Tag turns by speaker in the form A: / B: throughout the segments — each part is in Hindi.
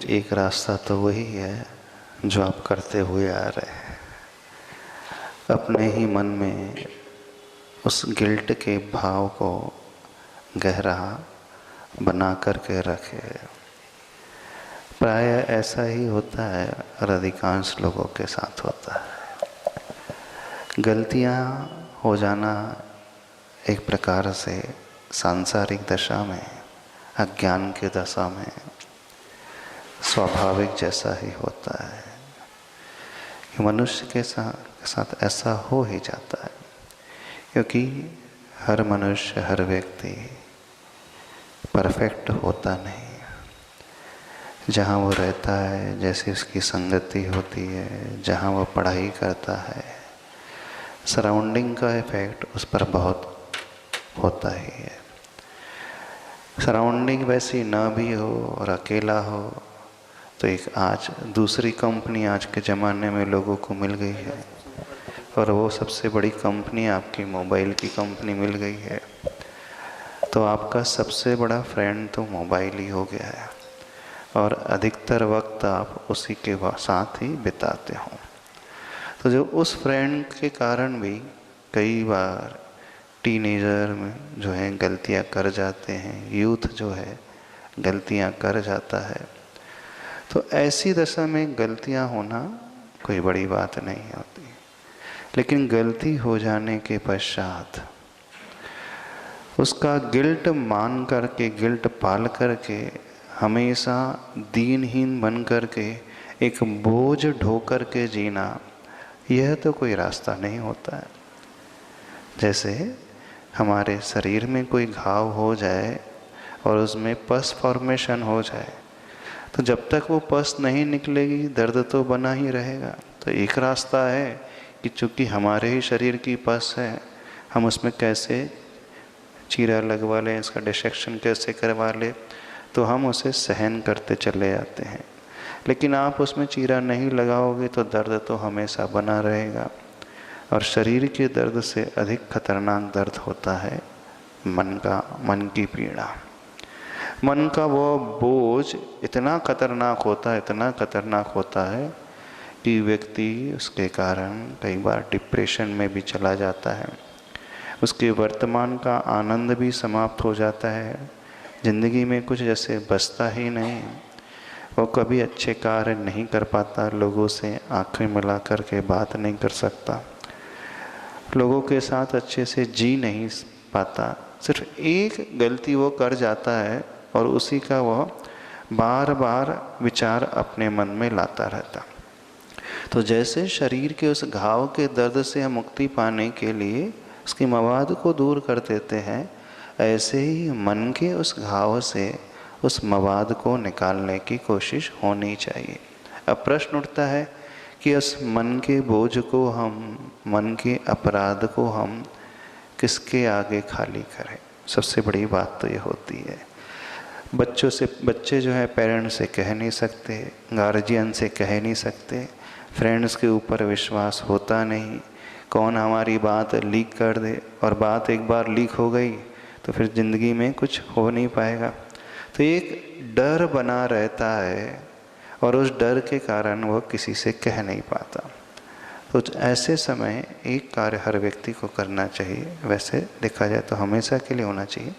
A: एक रास्ता तो वही है जो आप करते हुए आ रहे हैं। अपने ही मन में उस गिल्ट के भाव को गहरा बना करके रखे। प्राय ऐसा ही होता है और अधिकांश लोगों के साथ होता है। गलतियां हो जाना एक प्रकार से सांसारिक दशा में, अज्ञान की दशा में स्वाभाविक जैसा ही होता है कि मनुष्य के साथ ऐसा हो ही जाता है, क्योंकि हर मनुष्य, हर व्यक्ति परफेक्ट होता नहीं। जहाँ वो रहता है, जैसी उसकी संगति होती है, जहाँ वो पढ़ाई करता है, सराउंडिंग का इफेक्ट उस पर बहुत होता ही है। सराउंडिंग वैसी ना भी हो और अकेला हो तो एक आज दूसरी कंपनी आज के ज़माने में लोगों को मिल गई है, और वो सबसे बड़ी कंपनी आपकी मोबाइल की कंपनी मिल गई है। तो आपका सबसे बड़ा फ्रेंड तो मोबाइल ही हो गया है, और अधिकतर वक्त आप उसी के साथ ही बिताते हो। तो जो उस फ्रेंड के कारण भी कई बार टीनेजर में जो है गलतियां कर जाते हैं, यूथ जो है गलतियां कर जाता है। तो ऐसी दशा में गलतियां होना कोई बड़ी बात नहीं होती, लेकिन गलती हो जाने के पश्चात उसका गिल्ट मान करके, गिल्ट पाल करके हमेशा दीनहीन बन करके एक बोझ ढो करके जीना, यह तो कोई रास्ता नहीं होता है। जैसे हमारे शरीर में कोई घाव हो जाए और उसमें पस फॉर्मेशन हो जाए, तो जब तक वो पस नहीं निकलेगी दर्द तो बना ही रहेगा। तो एक रास्ता है कि चूँकि हमारे ही शरीर की पस है, हम उसमें कैसे चीरा लगवा लें, इसका डिसेक्शन कैसे करवा लें, तो हम उसे सहन करते चले जाते हैं। लेकिन आप उसमें चीरा नहीं लगाओगे तो दर्द तो हमेशा बना रहेगा। और शरीर के दर्द से अधिक खतरनाक दर्द होता है मन की पीड़ा। मन का वो बोझ इतना खतरनाक होता है, इतना खतरनाक होता है कि व्यक्ति उसके कारण कई बार डिप्रेशन में भी चला जाता है। उसके वर्तमान का आनंद भी समाप्त हो जाता है। जिंदगी में कुछ जैसे बचता ही नहीं। वो कभी अच्छे कार्य नहीं कर पाता, लोगों से आंखें मिला कर के बात नहीं कर सकता, लोगों के साथ अच्छे से जी नहीं पाता। सिर्फ एक गलती वो कर जाता है और उसी का वह बार बार विचार अपने मन में लाता रहता। तो जैसे शरीर के उस घाव के दर्द से मुक्ति पाने के लिए उसकी मवाद को दूर कर देते हैं, ऐसे ही मन के उस घाव से उस मवाद को निकालने की कोशिश होनी चाहिए। अब प्रश्न उठता है कि उस मन के बोझ को हम, मन के अपराध को हम किसके आगे खाली करें। सबसे बड़ी बात तो ये होती है, बच्चे जो है पेरेंट्स से कह नहीं सकते, गार्जियन से कह नहीं सकते, फ्रेंड्स के ऊपर विश्वास होता नहीं, कौन हमारी बात लीक कर दे, और बात एक बार लीक हो गई तो फिर ज़िंदगी में कुछ हो नहीं पाएगा। तो एक डर बना रहता है और उस डर के कारण वो किसी से कह नहीं पाता। तो ऐसे समय एक कार्य हर व्यक्ति को करना चाहिए, वैसे देखा जाए तो हमेशा के लिए होना चाहिए।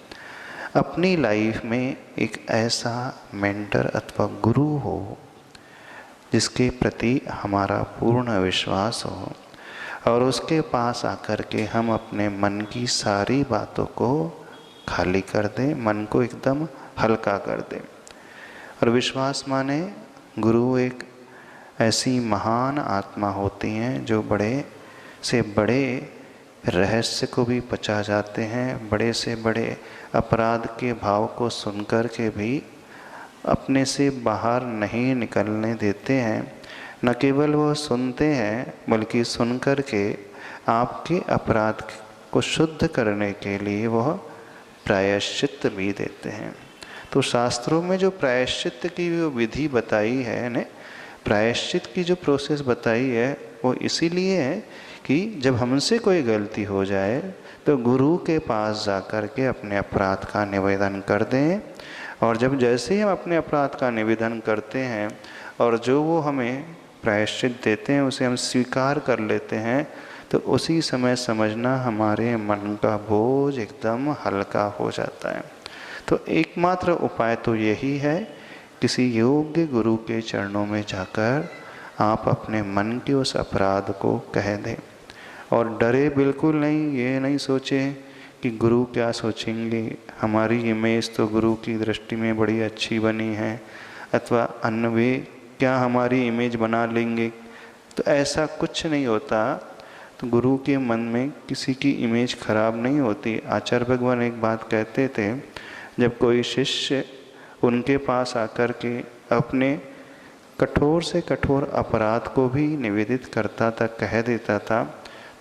A: अपनी लाइफ में एक ऐसा मेंटर अथवा गुरु हो जिसके प्रति हमारा पूर्ण विश्वास हो, और उसके पास आकर के हम अपने मन की सारी बातों को खाली कर दें, मन को एकदम हल्का कर दें। और विश्वास माने गुरु एक ऐसी महान आत्मा होती हैं जो बड़े से बड़े रहस्य को भी पचा जाते हैं, बड़े से बड़े अपराध के भाव को सुनकर के भी अपने से बाहर नहीं निकलने देते हैं। न केवल वो सुनते हैं बल्कि सुनकर के आपके अपराध को शुद्ध करने के लिए वह प्रायश्चित भी देते हैं। तो शास्त्रों में जो प्रायश्चित की जो विधि बताई है ने, प्रायश्चित की जो प्रोसेस बताई है वो इसीलिए है कि जब हमसे कोई गलती हो जाए तो गुरु के पास जा कर के अपने अपराध का निवेदन कर दें और जब जैसे ही हम अपने अपराध का निवेदन करते हैं और जो वो हमें प्रायश्चित देते हैं उसे हम स्वीकार कर लेते हैं, तो उसी समय समझना हमारे मन का बोझ एकदम हल्का हो जाता है। तो एकमात्र उपाय तो यही है, किसी योग्य गुरु के चरणों में जाकर आप अपने मन के उस अपराध को कह दें। और डरे बिल्कुल नहीं, ये नहीं सोचें कि गुरु क्या सोचेंगे, हमारी इमेज तो गुरु की दृष्टि में बड़ी अच्छी बनी है, अथवा अन्य वे क्या हमारी इमेज बना लेंगे। तो ऐसा कुछ नहीं होता। तो गुरु के मन में किसी की इमेज खराब नहीं होती। आचार्य भगवान एक बात कहते थे, जब कोई शिष्य उनके पास आकर के अपने कठोर से कठोर अपराध को भी निवेदित करता था, कह देता था,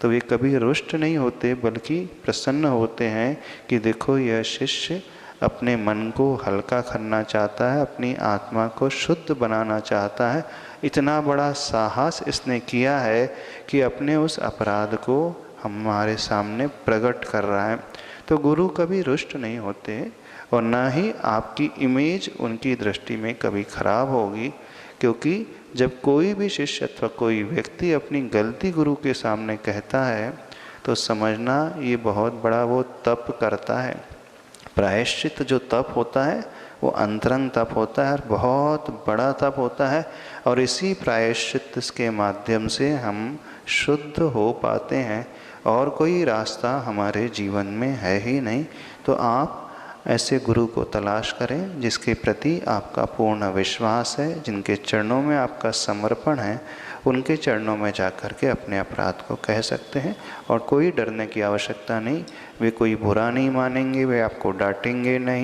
A: तो वे कभी रुष्ट नहीं होते बल्कि प्रसन्न होते हैं कि देखो यह शिष्य अपने मन को हल्का करना चाहता है, अपनी आत्मा को शुद्ध बनाना चाहता है। इतना बड़ा साहस इसने किया है कि अपने उस अपराध को हमारे सामने प्रकट कर रहा है। तो गुरु कभी रुष्ट नहीं होते और ना ही आपकी इमेज उनकी दृष्टि में कभी खराब होगी, क्योंकि जब कोई भी शिष्य अथवा कोई व्यक्ति अपनी गलती गुरु के सामने कहता है तो समझना ये बहुत बड़ा वो तप करता है। प्रायश्चित जो तप होता है वो अंतरंग तप होता है और बहुत बड़ा तप होता है, और इसी प्रायश्चित के माध्यम से हम शुद्ध हो पाते हैं और कोई रास्ता हमारे जीवन में है ही नहीं। तो आप ऐसे गुरु को तलाश करें जिसके प्रति आपका पूर्ण विश्वास है, जिनके चरणों में आपका समर्पण है। उनके चरणों में जाकर के अपने अपराध को कह सकते हैं और कोई डरने की आवश्यकता नहीं। वे कोई बुरा नहीं मानेंगे, वे आपको डांटेंगे नहीं।